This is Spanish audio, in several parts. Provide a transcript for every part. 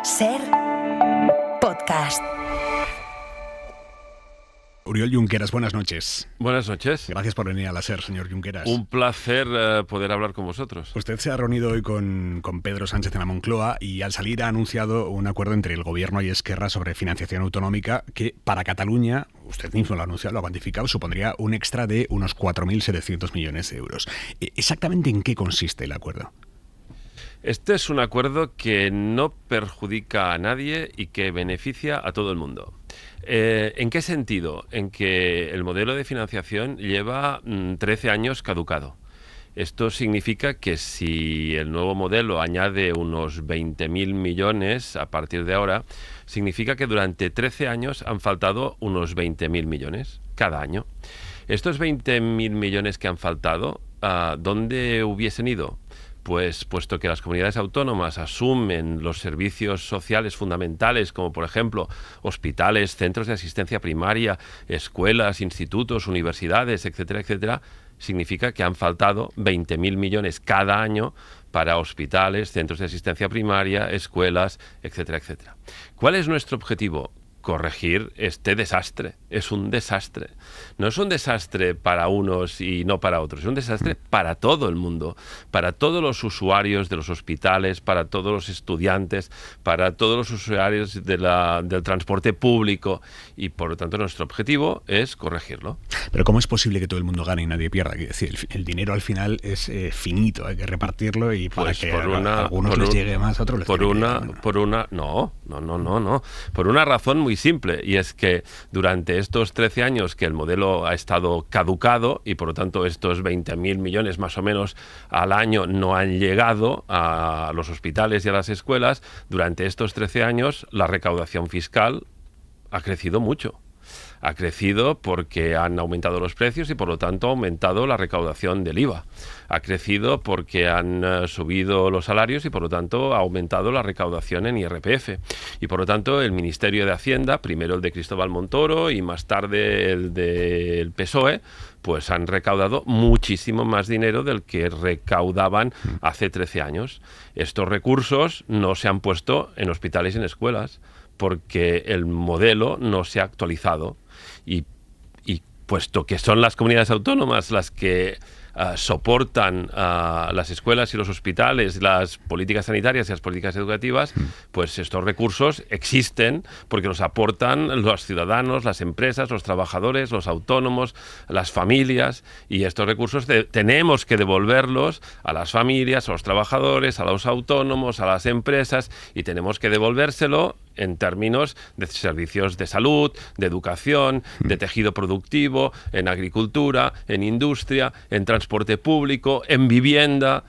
SER Podcast. Oriol Junqueras, buenas noches. Buenas noches. Gracias por venir a la SER, señor Junqueras. Un placer poder hablar con vosotros. Usted se ha reunido hoy con Pedro Sánchez en la Moncloa y al salir ha anunciado un acuerdo entre el Gobierno y Esquerra sobre financiación autonómica que para Cataluña, usted mismo lo ha anunciado, lo ha cuantificado, supondría un extra de unos 4.700 millones de euros. ¿Exactamente en qué consiste el acuerdo? Este es un acuerdo que no perjudica a nadie y que beneficia a todo el mundo. ¿En qué sentido? En que el modelo de financiación lleva 13 años caducado. Esto significa que si el nuevo modelo añade unos 20.000 millones a partir de ahora, significa que durante 13 años han faltado unos 20.000 millones cada año. Estos 20.000 millones que han faltado, ¿dónde hubiesen ido? Pues puesto que las comunidades autónomas asumen los servicios sociales fundamentales, como por ejemplo hospitales, centros de asistencia primaria, escuelas, institutos, universidades, etcétera, etcétera, significa que han faltado 20.000 millones cada año para hospitales, centros de asistencia primaria, escuelas, etcétera, etcétera. ¿Cuál es nuestro objetivo? Corregir este desastre. Es un desastre. No es un desastre para unos y no para otros. Es un desastre para todo el mundo, para todos los usuarios de los hospitales, para todos los estudiantes, para todos los usuarios del transporte público y, por lo tanto, nuestro objetivo es corregirlo. Pero ¿cómo es posible que todo el mundo gane y nadie pierda? Es decir, el dinero al final es finito, hay que repartirlo y para que a algunos les llegue más, a otros les llegue menos. Por una razón muy simple, y es que durante estos 13 años que el modelo ha estado caducado y por lo tanto estos 20.000 millones más o menos al año no han llegado a los hospitales y a las escuelas, durante estos 13 años la recaudación fiscal ha crecido mucho. Ha crecido porque han aumentado los precios y por lo tanto ha aumentado la recaudación del IVA. Ha crecido porque han subido los salarios y por lo tanto ha aumentado la recaudación en IRPF. Y por lo tanto el Ministerio de Hacienda, primero el de Cristóbal Montoro y más tarde el del PSOE, pues han recaudado muchísimo más dinero del que recaudaban hace 13 años. Estos recursos no se han puesto en hospitales y en escuelas porque el modelo no se ha actualizado. Y puesto que son las comunidades autónomas las que soportan las escuelas y los hospitales, las políticas sanitarias y las políticas educativas, pues estos recursos existen porque los aportan los ciudadanos, las empresas, los trabajadores, los autónomos, las familias, y estos recursos tenemos que devolverlos a las familias, a los trabajadores, a los autónomos, a las empresas, y tenemos que devolvérselo en términos de servicios de salud, de educación, de tejido productivo, en agricultura, en industria, en transporte público, en vivienda.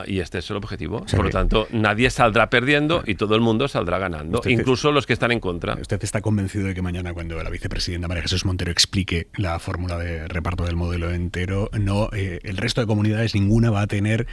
Y este es el objetivo. Sí. Por lo tanto, nadie saldrá perdiendo y todo el mundo saldrá ganando, incluso los que están en contra. ¿Usted está convencido de que mañana, cuando la vicepresidenta María Jesús Montero explique la fórmula de reparto del modelo entero, el resto de comunidades, ninguna va a tener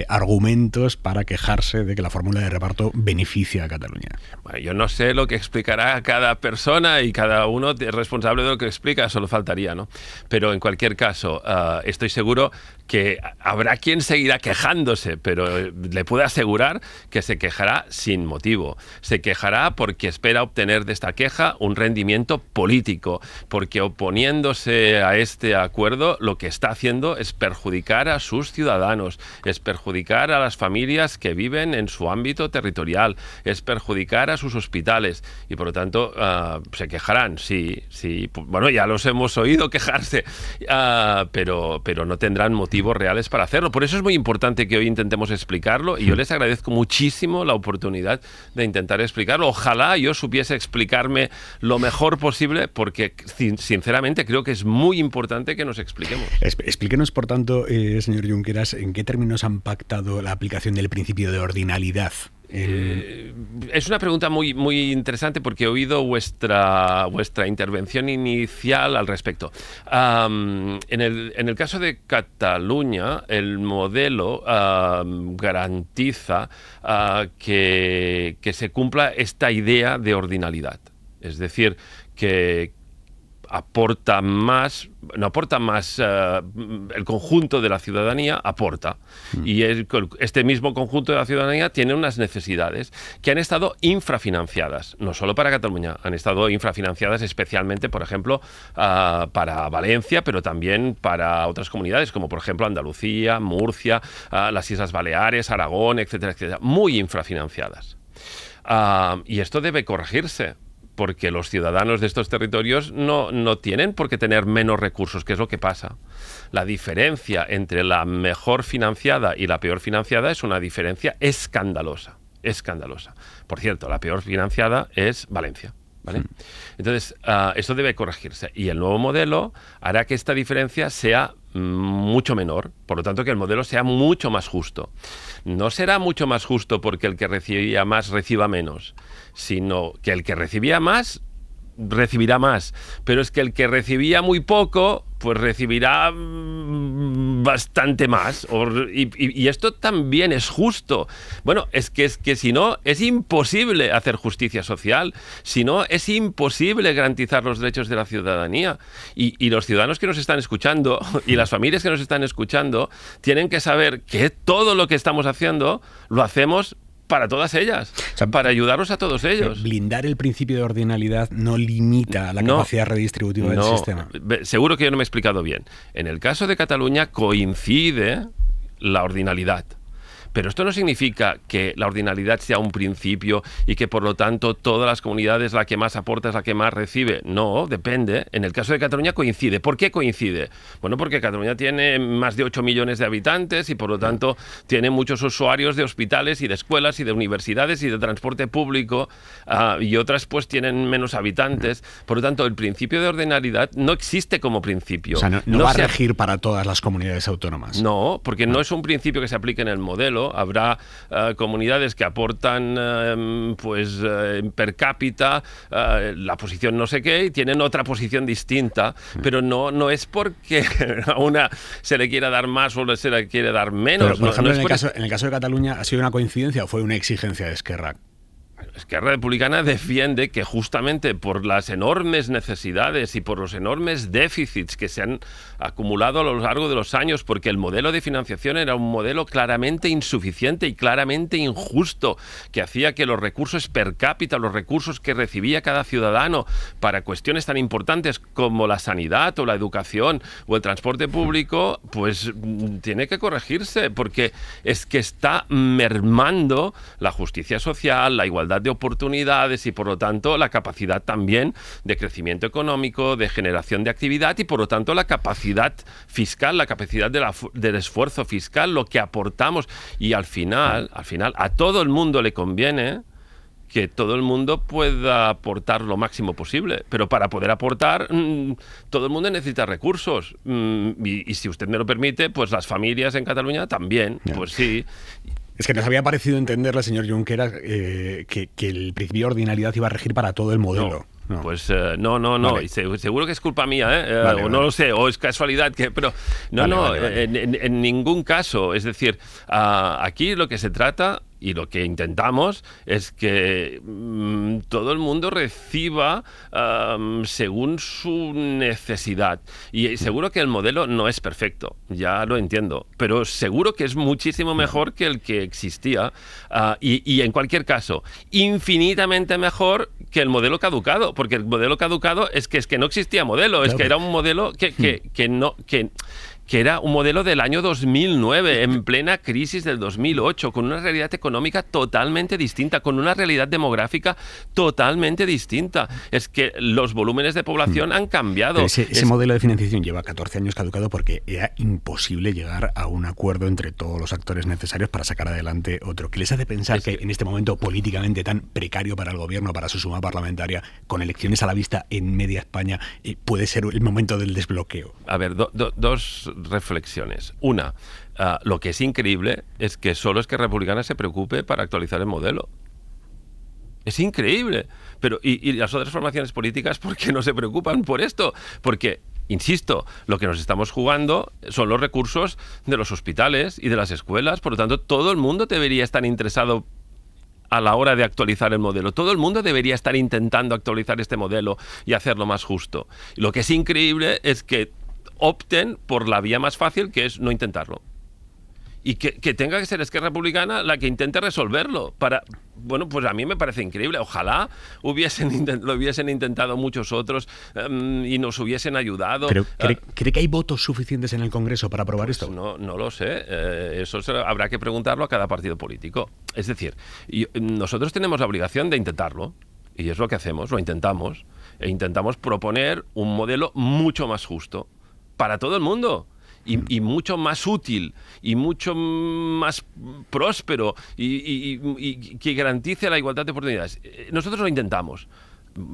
argumentos para quejarse de que la fórmula de reparto beneficia a Cataluña? Bueno, yo no sé lo que explicará cada persona y cada uno es responsable de lo que explica, solo faltaría, ¿no? Pero en cualquier caso, estoy seguro que habrá quien seguirá quejándose, pero le puedo asegurar que se quejará sin motivo. Se quejará porque espera obtener de esta queja un rendimiento político, porque oponiéndose a este acuerdo lo que está haciendo es perjudicar a sus ciudadanos, es perjudicar a las familias que viven en su ámbito territorial, es perjudicar a sus hospitales y por lo tanto se quejarán, sí. Bueno, ya los hemos oído quejarse, pero no tendrán motivos reales para hacerlo. Por eso es muy importante que hoy intentemos explicarlo y yo les agradezco muchísimo la oportunidad de intentar explicarlo. Ojalá yo supiese explicarme lo mejor posible porque sinceramente creo que es muy importante que nos expliquemos. Explíquenos, por tanto, señor Junqueras, ¿en qué términos han pactado la aplicación del principio de ordinalidad? Es una pregunta muy interesante porque he oído vuestra intervención inicial al respecto. En el caso de Cataluña, el modelo garantiza que se cumpla esta idea de ordinalidad. Es decir, que aporta más, no aporta más el conjunto de la ciudadanía, aporta. Y este mismo conjunto de la ciudadanía tiene unas necesidades que han estado infrafinanciadas, no solo para Cataluña, han estado infrafinanciadas especialmente, por ejemplo, para Valencia, pero también para otras comunidades, como por ejemplo Andalucía, Murcia, las Islas Baleares, Aragón, etcétera, etcétera, muy infrafinanciadas. Y esto debe corregirse, porque los ciudadanos de estos territorios no tienen por qué tener menos recursos, que es lo que pasa. La diferencia entre la mejor financiada y la peor financiada es una diferencia escandalosa, escandalosa. Por cierto, la peor financiada es Valencia, ¿vale? Entonces, esto debe corregirse, y el nuevo modelo hará que esta diferencia sea mucho menor, por lo tanto que el modelo sea mucho más justo. No será mucho más justo porque el que recibía más reciba menos, sino que el que recibía más recibirá más, pero es que el que recibía muy poco pues recibirá bastante más, y esto también es justo. Bueno, es que si no, es imposible hacer justicia social, si no, es imposible garantizar los derechos de la ciudadanía, y los ciudadanos que nos están escuchando y las familias que nos están escuchando tienen que saber que todo lo que estamos haciendo lo hacemos para todas ellas, o sea, para ayudarlos a todos ellos. Blindar el principio de ordinalidad no limita la capacidad redistributiva del sistema. Seguro que yo no me he explicado bien. En el caso de Cataluña coincide la ordinalidad. Pero esto no significa que la ordinalidad sea un principio y que por lo tanto todas las comunidades, la que más aporta es la que más recibe. No, depende. En el caso de Cataluña coincide. ¿Por qué coincide? Bueno, porque Cataluña tiene más de 8 millones de habitantes y por lo tanto tiene muchos usuarios de hospitales y de escuelas y de universidades y de transporte público, y otras pues tienen menos habitantes. Por lo tanto, el principio de ordinalidad no existe como principio. O sea, no va a regir para todas las comunidades autónomas. No, porque no es un principio que se aplique en el modelo. Habrá comunidades que aportan per cápita la posición no sé qué y tienen otra posición distinta, pero no es porque a una se le quiera dar más o se le quiere dar menos. Pero, por ejemplo, en el caso de Cataluña, ¿ha sido una coincidencia o fue una exigencia de Esquerra? Esquerra Republicana defiende que justamente por las enormes necesidades y por los enormes déficits que se han acumulado a lo largo de los años, porque el modelo de financiación era un modelo claramente insuficiente y claramente injusto, que hacía que los recursos per cápita, los recursos que recibía cada ciudadano para cuestiones tan importantes como la sanidad o la educación o el transporte público, pues tiene que corregirse, porque es que está mermando la justicia social, la igualdad de oportunidades y por lo tanto la capacidad también de crecimiento económico, de generación de actividad y por lo tanto la capacidad fiscal, la capacidad del esfuerzo fiscal, lo que aportamos, y al final a todo el mundo le conviene que todo el mundo pueda aportar lo máximo posible, pero para poder aportar todo el mundo necesita recursos, y si usted me lo permite, pues las familias en Cataluña también, pues sí. Es que nos había parecido entenderle, señor Junqueras, que el principio de ordinalidad iba a regir para todo el modelo. No. Pues no. Vale. Y seguro que es culpa mía, Vale, o no lo sé, o es casualidad, pero vale. En ningún caso. Es decir, aquí lo que se trata y lo que intentamos es que todo el mundo reciba según su necesidad. Y seguro que el modelo no es perfecto, ya lo entiendo, pero seguro que es muchísimo mejor que el que existía, y en cualquier caso, infinitamente mejor que el modelo caducado, porque el modelo caducado es que no existía modelo, claro, es que era un modelo que era un modelo del año 2009, en plena crisis del 2008, con una realidad económica totalmente distinta, con una realidad demográfica totalmente distinta. Es que los volúmenes de población han cambiado. Ese modelo de financiación lleva 14 años caducado porque era imposible llegar a un acuerdo entre todos los actores necesarios para sacar adelante otro. ¿Qué les hace pensar que en este momento políticamente tan precario para el gobierno, para su suma parlamentaria, con elecciones a la vista en media España, puede ser el momento del desbloqueo? A ver, dos reflexiones. Una, lo que es increíble es que solo Esquerra Republicana se preocupe para actualizar el modelo. Es increíble. Pero ¿y las otras formaciones políticas por qué no se preocupan por esto? Porque, insisto, lo que nos estamos jugando son los recursos de los hospitales y de las escuelas. Por lo tanto, todo el mundo debería estar interesado a la hora de actualizar el modelo. Todo el mundo debería estar intentando actualizar este modelo y hacerlo más justo. Lo que es increíble es que opten por la vía más fácil, que es no intentarlo. Y que tenga que ser Esquerra Republicana la que intente resolverlo. Bueno, pues a mí me parece increíble. Ojalá lo hubiesen intentado muchos otros y nos hubiesen ayudado. Pero, ¿cree que hay votos suficientes en el Congreso para aprobar esto? No lo sé. Eso habrá que preguntarlo a cada partido político. Es decir, nosotros tenemos la obligación de intentarlo. Y es lo que hacemos, lo intentamos. E intentamos proponer un modelo mucho más justo para todo el mundo. Y mucho más útil y mucho más próspero y que garantice la igualdad de oportunidades. Nosotros lo intentamos.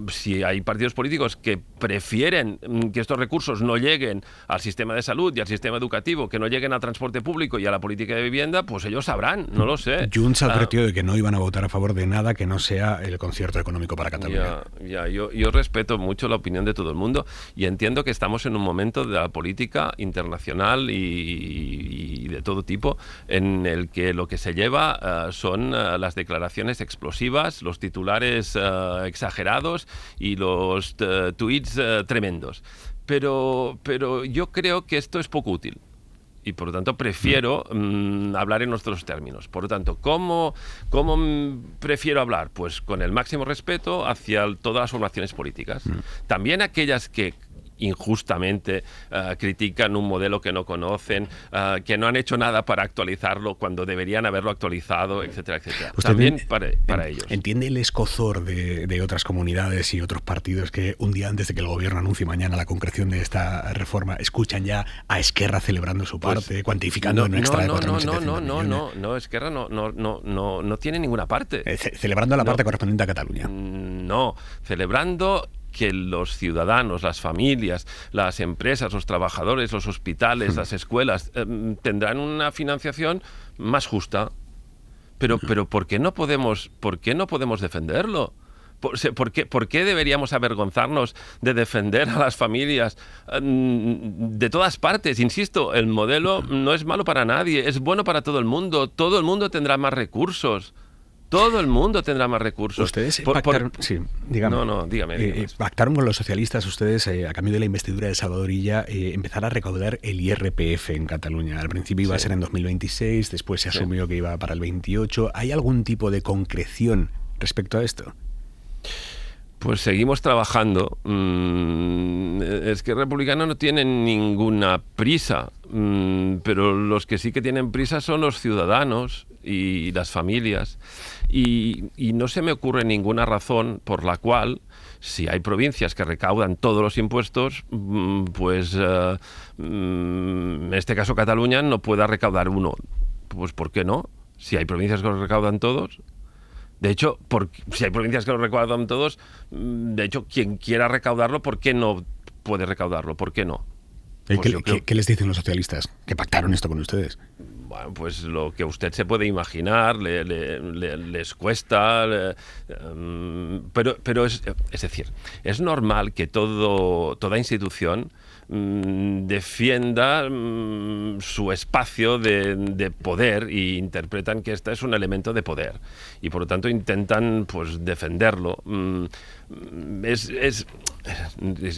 Si hay partidos políticos que prefieren que estos recursos no lleguen al sistema de salud y al sistema educativo, que no lleguen al transporte público y a la política de vivienda, pues ellos sabrán, no lo sé. Junts advirtió de que no iban a votar a favor de nada que no sea el concierto económico para Cataluña. Yo respeto mucho la opinión de todo el mundo y entiendo que estamos en un momento de la política internacional y de todo tipo en el que lo que se lleva son las declaraciones explosivas, los titulares exagerados y los tweets tremendos. Pero yo creo que esto es poco útil. Y por lo tanto prefiero hablar en nuestros términos. Por lo tanto, ¿cómo prefiero hablar? Pues con el máximo respeto hacia todas las formaciones políticas. También aquellas que injustamente critican un modelo que no conocen, que no han hecho nada para actualizarlo cuando deberían haberlo actualizado, etcétera, etcétera. También para ellos. ¿Entiende el escozor de otras comunidades y otros partidos que un día antes de que el gobierno anuncie mañana la concreción de esta reforma escuchan ya a Esquerra celebrando su parte, cuantificando en un extra de 4.700 millones? No, Esquerra no tiene ninguna parte. Celebrando la parte correspondiente a Cataluña. No, celebrando que los ciudadanos, las familias, las empresas, los trabajadores, los hospitales, las escuelas tendrán una financiación más justa. Pero ¿por qué no podemos defenderlo? ¿Por qué deberíamos avergonzarnos de defender a las familias de todas partes? Insisto, el modelo no es malo para nadie, es bueno para todo el mundo. Todo el mundo tendrá más recursos. Todo el mundo tendrá más recursos. Ustedes pactaron... Sí, dígame. Dígame. Pactaron con los socialistas ustedes, a cambio de la investidura de Salvador Illa, empezar a recaudar el IRPF en Cataluña. Al principio iba a ser en 2026, después se asumió que iba para el 28. ¿Hay algún tipo de concreción respecto a esto? Pues seguimos trabajando. Es que Republicano no tiene ninguna prisa, pero los que sí que tienen prisa son los ciudadanos y las familias. Y no se me ocurre ninguna razón por la cual, si hay provincias que recaudan todos los impuestos, pues en este caso Cataluña no pueda recaudar uno. Pues ¿por qué no? Si hay provincias que los recaudan todos... De hecho, si hay provincias que lo recaudan todos, de hecho, quien quiera recaudarlo, ¿por qué no puede recaudarlo? ¿Por qué no? Pues ¿Qué les dicen los socialistas? ¿Que pactaron esto con ustedes? Bueno, pues lo que usted se puede imaginar, les cuesta, pero es decir, es normal que toda institución defienda su espacio de poder y interpretan que este es un elemento de poder y por lo tanto intentan pues defenderlo.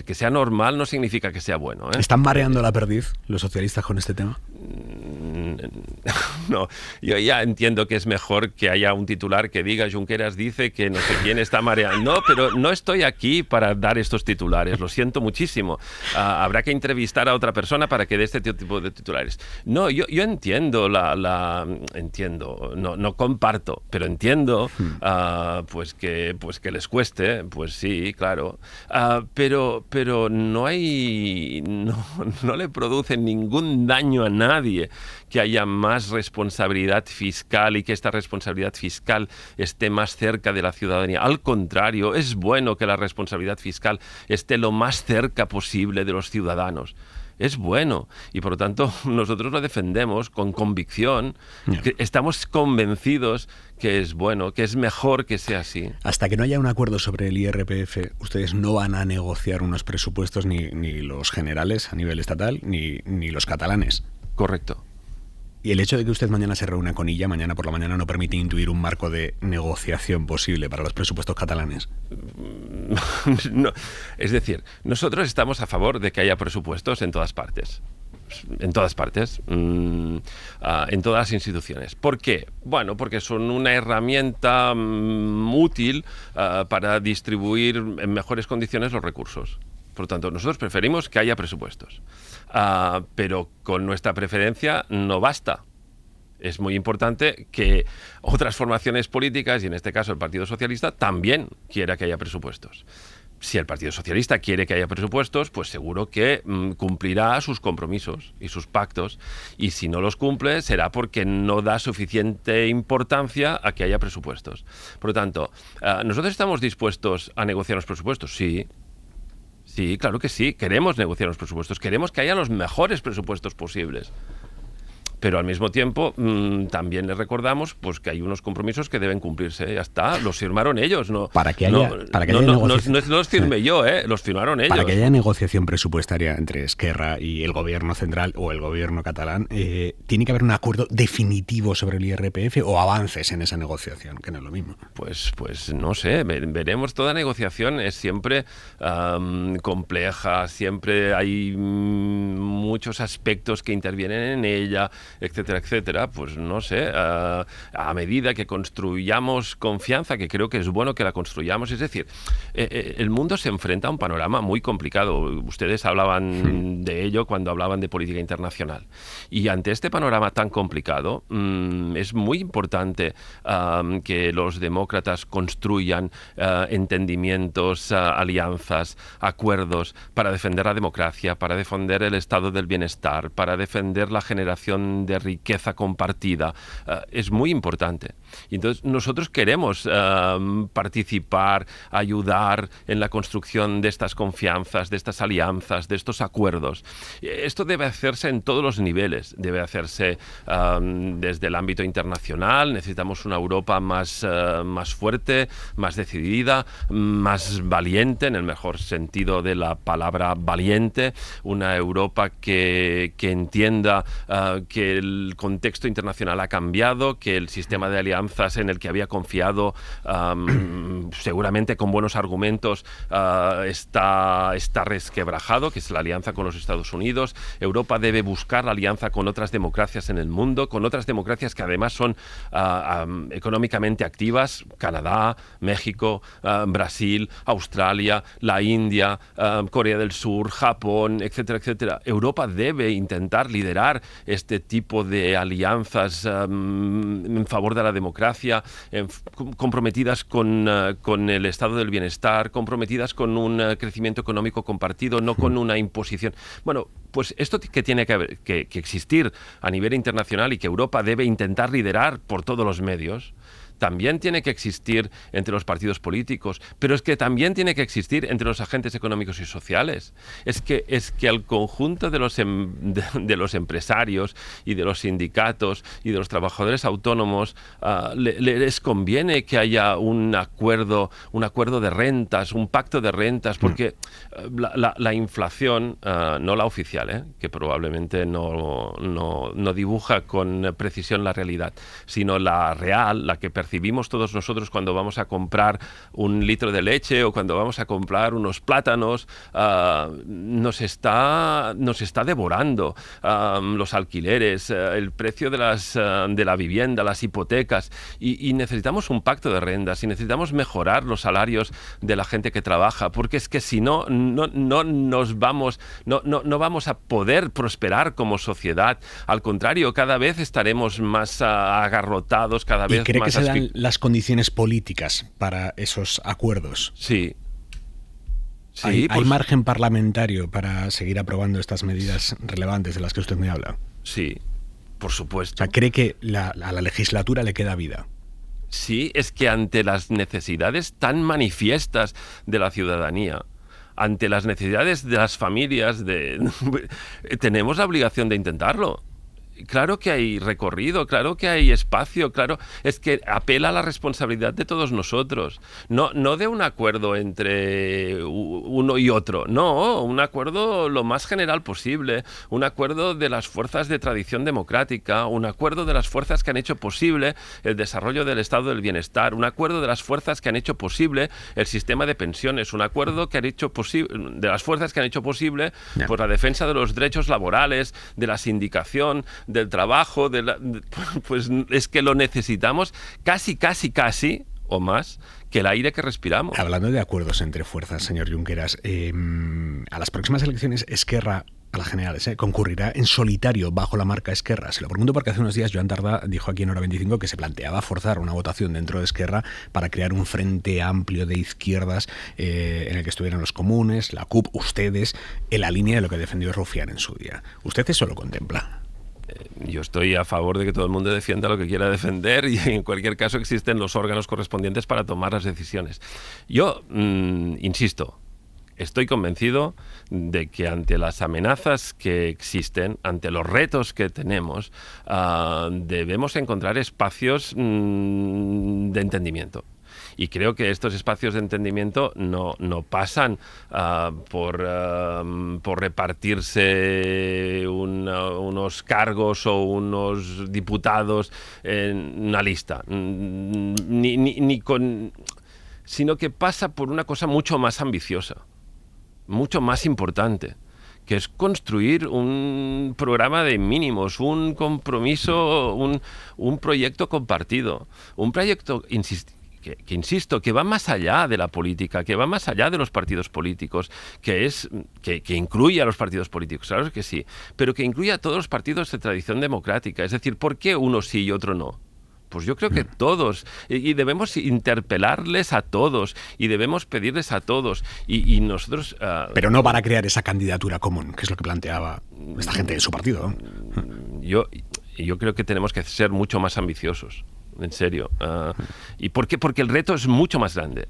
Que sea normal no significa que sea bueno, ¿eh? ¿Están mareando la perdiz los socialistas con este tema? No, yo ya entiendo que es mejor que haya un titular que diga Junqueras dice que no sé quién está mareando. No, pero no estoy aquí para dar estos titulares, lo siento muchísimo. Habrá que entrevistar a otra persona para que dé este tipo de titulares. No, yo entiendo entiendo, no comparto, pero entiendo pues que les cueste, pues sí, claro. Pero no le produce ningún daño a nadie que haya más responsabilidad fiscal y que esta responsabilidad fiscal esté más cerca de la ciudadanía. Al contrario, es bueno que la responsabilidad fiscal esté lo más cerca posible de los ciudadanos. Es bueno y por lo tanto nosotros lo defendemos con convicción. Que estamos convencidos que es bueno, que es mejor que sea así. Hasta que no haya un acuerdo sobre el IRPF, ustedes no van a negociar unos presupuestos ni los generales a nivel estatal ni los catalanes. Correcto. Y el hecho de que usted mañana se reúna con ella, mañana por la mañana, no permite intuir un marco de negociación posible para los presupuestos catalanes. No, es decir, nosotros estamos a favor de que haya presupuestos en todas partes. En todas partes, en todas las instituciones. ¿Por qué? Bueno, porque son una herramienta útil para distribuir en mejores condiciones los recursos. Por lo tanto, nosotros preferimos que haya presupuestos. Pero con nuestra preferencia no basta. Es muy importante que otras formaciones políticas, y en este caso el Partido Socialista, también quiera que haya presupuestos. Si el Partido Socialista quiere que haya presupuestos, pues seguro que cumplirá sus compromisos y sus pactos. Y si no los cumple, será porque no da suficiente importancia a que haya presupuestos. Por lo tanto, ¿nosotros estamos dispuestos a negociar los presupuestos? Sí. Sí, claro que sí. Queremos negociar los presupuestos. Queremos que haya los mejores presupuestos posibles. Pero al mismo tiempo también les recordamos pues que hay unos compromisos que deben cumplirse. Ya está, los firmaron ellos. No los firmé yo, los firmaron ellos. Para que haya negociación presupuestaria entre Esquerra y el gobierno central o el gobierno catalán, ¿tiene que haber un acuerdo definitivo sobre el IRPF o avances en esa negociación, que no es lo mismo? Pues no sé, veremos. Toda negociación es siempre compleja, siempre hay muchos aspectos que intervienen en ella, etcétera, etcétera. Pues no sé, a medida que construyamos confianza, que creo que es bueno que la construyamos, es decir, el mundo se enfrenta a un panorama muy complicado. Ustedes hablaban de ello cuando hablaban de política internacional. Y ante este panorama tan complicado, es muy importante que los demócratas construyan entendimientos, alianzas, acuerdos para defender la democracia, para defender el estado del bienestar, para defender la generación de riqueza compartida. Es muy importante. Y entonces nosotros queremos participar, ayudar en la construcción de estas confianzas, de estas alianzas, de estos acuerdos. Esto debe hacerse en todos los niveles. Debe hacerse desde el ámbito internacional. Necesitamos una Europa más fuerte, más decidida, más valiente, en el mejor sentido de la palabra valiente. Una Europa que entienda que el contexto internacional ha cambiado, que el sistema de alianzas en el que había confiado, seguramente con buenos argumentos, está resquebrajado, que es la alianza con los Estados Unidos. Europa debe buscar la alianza con otras democracias en el mundo, con otras democracias que además son económicamente activas: Canadá, México, Brasil, Australia, la India, Corea del Sur, Japón, etcétera, etcétera. Europa debe intentar liderar este tipo de alianzas en favor de la democracia, comprometidas con el estado del bienestar, comprometidas con un crecimiento económico compartido, no con una imposición. Bueno, pues esto que tiene que existir a nivel internacional y que Europa debe intentar liderar por todos los medios, también tiene que existir entre los partidos políticos, pero es que también tiene que existir entre los agentes económicos y sociales. Es que al conjunto de los empresarios y de los sindicatos y de los trabajadores autónomos les conviene que haya un acuerdo de rentas, un pacto de rentas, porque la inflación, no la oficial, que probablemente no dibuja con precisión la realidad, sino la real, la que percibimos todos nosotros cuando vamos a comprar un litro de leche o cuando vamos a comprar unos plátanos, nos está devorando. Los alquileres, el precio de la vivienda, las hipotecas, y necesitamos un pacto de rentas y necesitamos mejorar los salarios de la gente que trabaja, porque es que si no vamos a poder prosperar como sociedad. Al contrario, cada vez estaremos más agarrotados, cada vez ¿Y cree más que se dan las condiciones políticas para esos acuerdos? Sí. ¿Hay margen parlamentario para seguir aprobando estas medidas relevantes de las que usted me habla? Sí, por supuesto. O sea, ¿cree que a la legislatura le queda vida? Sí, es que ante las necesidades tan manifiestas de la ciudadanía, ante las necesidades de las familias, tenemos la obligación de intentarlo. Claro que hay recorrido, claro que hay espacio, claro, es que apela a la responsabilidad de todos nosotros, no de un acuerdo entre uno y otro, no, un acuerdo lo más general posible, un acuerdo de las fuerzas de tradición democrática, un acuerdo de las fuerzas que han hecho posible el desarrollo del estado del bienestar, un acuerdo de las fuerzas que han hecho posible el sistema de pensiones, un acuerdo que han hecho de las fuerzas que han hecho posible pues, la defensa de los derechos laborales, de la sindicación, del trabajo, pues es que lo necesitamos casi o más que el aire que respiramos. Hablando de acuerdos entre fuerzas, señor Junqueras, a las próximas elecciones Esquerra, a las generales, concurrirá en solitario bajo la marca Esquerra. Se lo pregunto porque hace unos días Joan Tardá dijo aquí en Hora 25 que se planteaba forzar una votación dentro de Esquerra para crear un frente amplio de izquierdas en el que estuvieran los comunes, la CUP, ustedes, en la línea de lo que defendió Rufián en su día. ¿Usted eso lo contempla? Yo estoy a favor de que todo el mundo defienda lo que quiera defender y en cualquier caso existen los órganos correspondientes para tomar las decisiones. Yo, insisto, estoy convencido de que ante las amenazas que existen, ante los retos que tenemos, debemos encontrar espacios de entendimiento. Y creo que estos espacios de entendimiento no pasan por repartirse unos cargos o unos diputados en una lista, sino que pasa por una cosa mucho más ambiciosa, mucho más importante, que es construir un programa de mínimos, un compromiso, un proyecto compartido, un proyecto, insisto, que va más allá de la política, que va más allá de los partidos políticos, que incluye a los partidos políticos, claro que sí, pero que incluye a todos los partidos de tradición democrática. Es decir, ¿por qué uno sí y otro no? Pues yo creo que todos, y debemos interpelarles a todos, y debemos pedirles a todos, y nosotros... Pero no para crear esa candidatura común, que es lo que planteaba esta gente de su partido, ¿no? Yo creo que tenemos que ser mucho más ambiciosos. En serio. ¿Y por qué? Porque el reto es mucho más grande.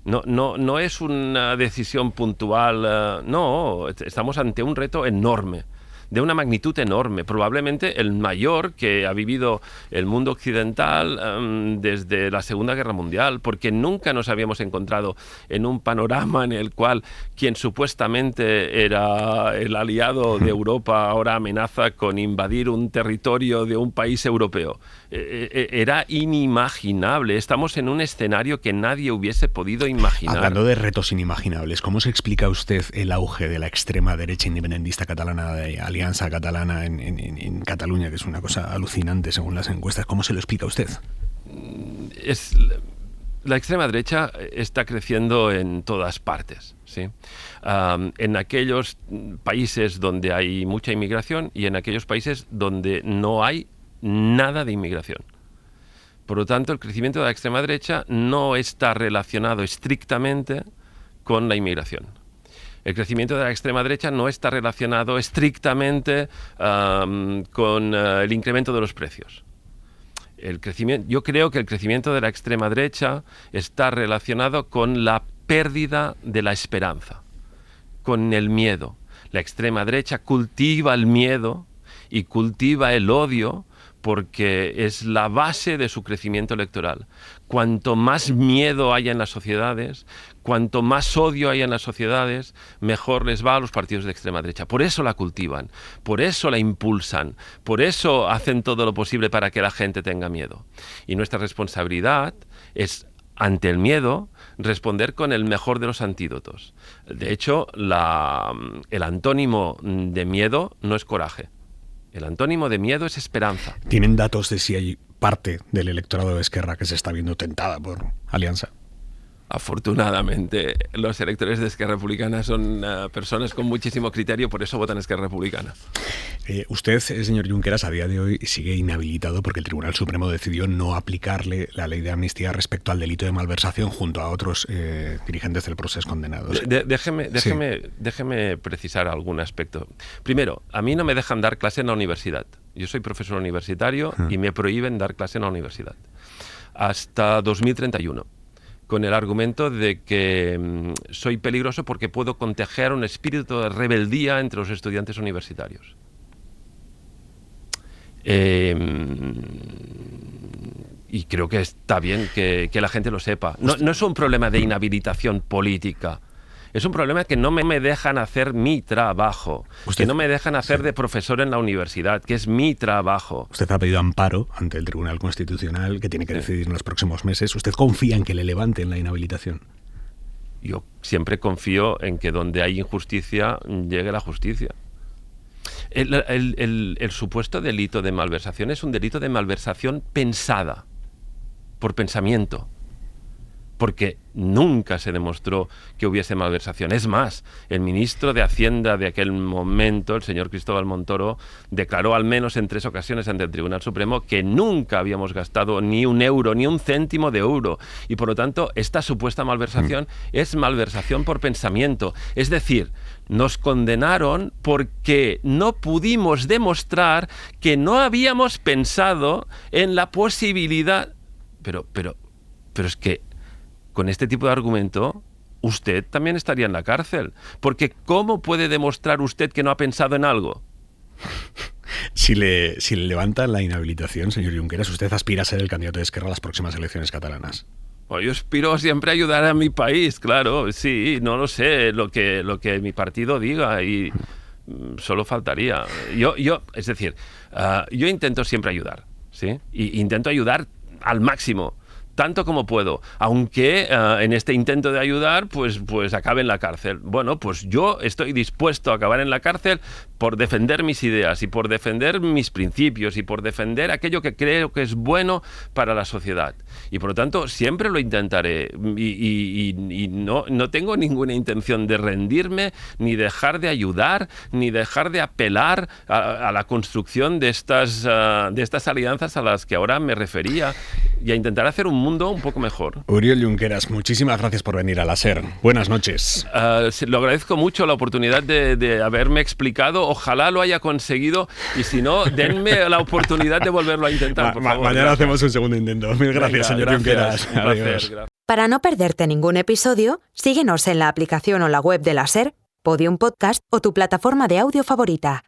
No es una decisión puntual. No, estamos ante un reto enorme, de una magnitud enorme, probablemente el mayor que ha vivido el mundo occidental desde la Segunda Guerra Mundial, porque nunca nos habíamos encontrado en un panorama en el cual quien supuestamente era el aliado de Europa ahora amenaza con invadir un territorio de un país europeo. Era inimaginable. Estamos en un escenario que nadie hubiese podido imaginar. Hablando de retos inimaginables, ¿cómo se explica usted el auge de la extrema derecha independentista catalana, de Alianza Catalana en Cataluña, que es una cosa alucinante según las encuestas? ¿Cómo se lo explica usted? La extrema derecha está creciendo en todas partes, ¿sí? En aquellos países donde hay mucha inmigración y en aquellos países donde no hay nada de inmigración. Por lo tanto, el crecimiento de la extrema derecha no está relacionado estrictamente con la inmigración. El crecimiento de la extrema derecha no está relacionado estrictamente con el incremento de los precios. Yo creo que el crecimiento de la extrema derecha está relacionado con la pérdida de la esperanza, con el miedo. La extrema derecha cultiva el miedo y cultiva el odio porque es la base de su crecimiento electoral. Cuanto más miedo haya en las sociedades, cuanto más odio haya en las sociedades, mejor les va a los partidos de extrema derecha. Por eso la cultivan, por eso la impulsan, por eso hacen todo lo posible para que la gente tenga miedo. Y nuestra responsabilidad es, ante el miedo, responder con el mejor de los antídotos. De hecho, el antónimo de miedo no es coraje. El antónimo de miedo es esperanza. ¿Tienen datos de si hay parte del electorado de Esquerra que se está viendo tentada por Alianza? Afortunadamente, los electores de Esquerra Republicana son personas con muchísimo criterio, por eso votan Esquerra Republicana. Usted, señor Junqueras, a día de hoy sigue inhabilitado porque el Tribunal Supremo decidió no aplicarle la ley de amnistía respecto al delito de malversación junto a otros dirigentes del proceso condenados. Déjeme precisar algún aspecto. Primero, a mí no me dejan dar clase en la universidad. Yo soy profesor universitario y me prohíben dar clase en la universidad. Hasta 2031. Con el argumento de que soy peligroso porque puedo contagiar un espíritu de rebeldía entre los estudiantes universitarios. Y creo que está bien que la gente lo sepa. No es un problema de inhabilitación política. Es un problema que no me dejan hacer mi trabajo, que no me dejan hacer de profesor en la universidad, que es mi trabajo. Usted ha pedido amparo ante el Tribunal Constitucional, que tiene que decidir en los próximos meses. ¿Usted confía en que le levanten la inhabilitación? Yo siempre confío en que donde hay injusticia llegue la justicia. El supuesto delito de malversación es un delito de malversación pensada, por pensamiento. Porque nunca se demostró que hubiese malversación. Es más, el ministro de Hacienda de aquel momento, el señor Cristóbal Montoro, declaró al menos en 3 ocasiones ante el Tribunal Supremo que nunca habíamos gastado ni un euro, ni un céntimo de euro. Y por lo tanto, esta supuesta malversación es malversación por pensamiento. Es decir, nos condenaron porque no pudimos demostrar que no habíamos pensado en la posibilidad... Pero es que con este tipo de argumento, usted también estaría en la cárcel. Porque ¿cómo puede demostrar usted que no ha pensado en algo? Si le levantan la inhabilitación, señor Junqueras, ¿usted aspira a ser el candidato de Esquerra a las próximas elecciones catalanas? Yo aspiro siempre a ayudar a mi país, claro. Sí, no lo sé, lo que mi partido diga y solo faltaría. Yo intento siempre ayudar, ¿sí? Y intento ayudar al máximo, tanto como puedo, aunque en este intento de ayudar pues acabe en la cárcel. Bueno, pues yo estoy dispuesto a acabar en la cárcel por defender mis ideas y por defender mis principios y por defender aquello que creo que es bueno para la sociedad. Y por lo tanto siempre lo intentaré y no tengo ninguna intención de rendirme, ni dejar de ayudar, ni dejar de apelar a la construcción de estas alianzas a las que ahora me refería y a intentar hacer un mundo un poco mejor. Oriol Junqueras, muchísimas gracias por venir a la SER. Buenas noches. Lo agradezco mucho la oportunidad de haberme explicado. Ojalá lo haya conseguido y si no, denme la oportunidad de volverlo a intentar, por favor. Mañana hacemos un segundo intento. Mil gracias, señor Junqueras. Adiós. Para no perderte ningún episodio, síguenos en la aplicación o la web de la SER, Podium Podcast o tu plataforma de audio favorita.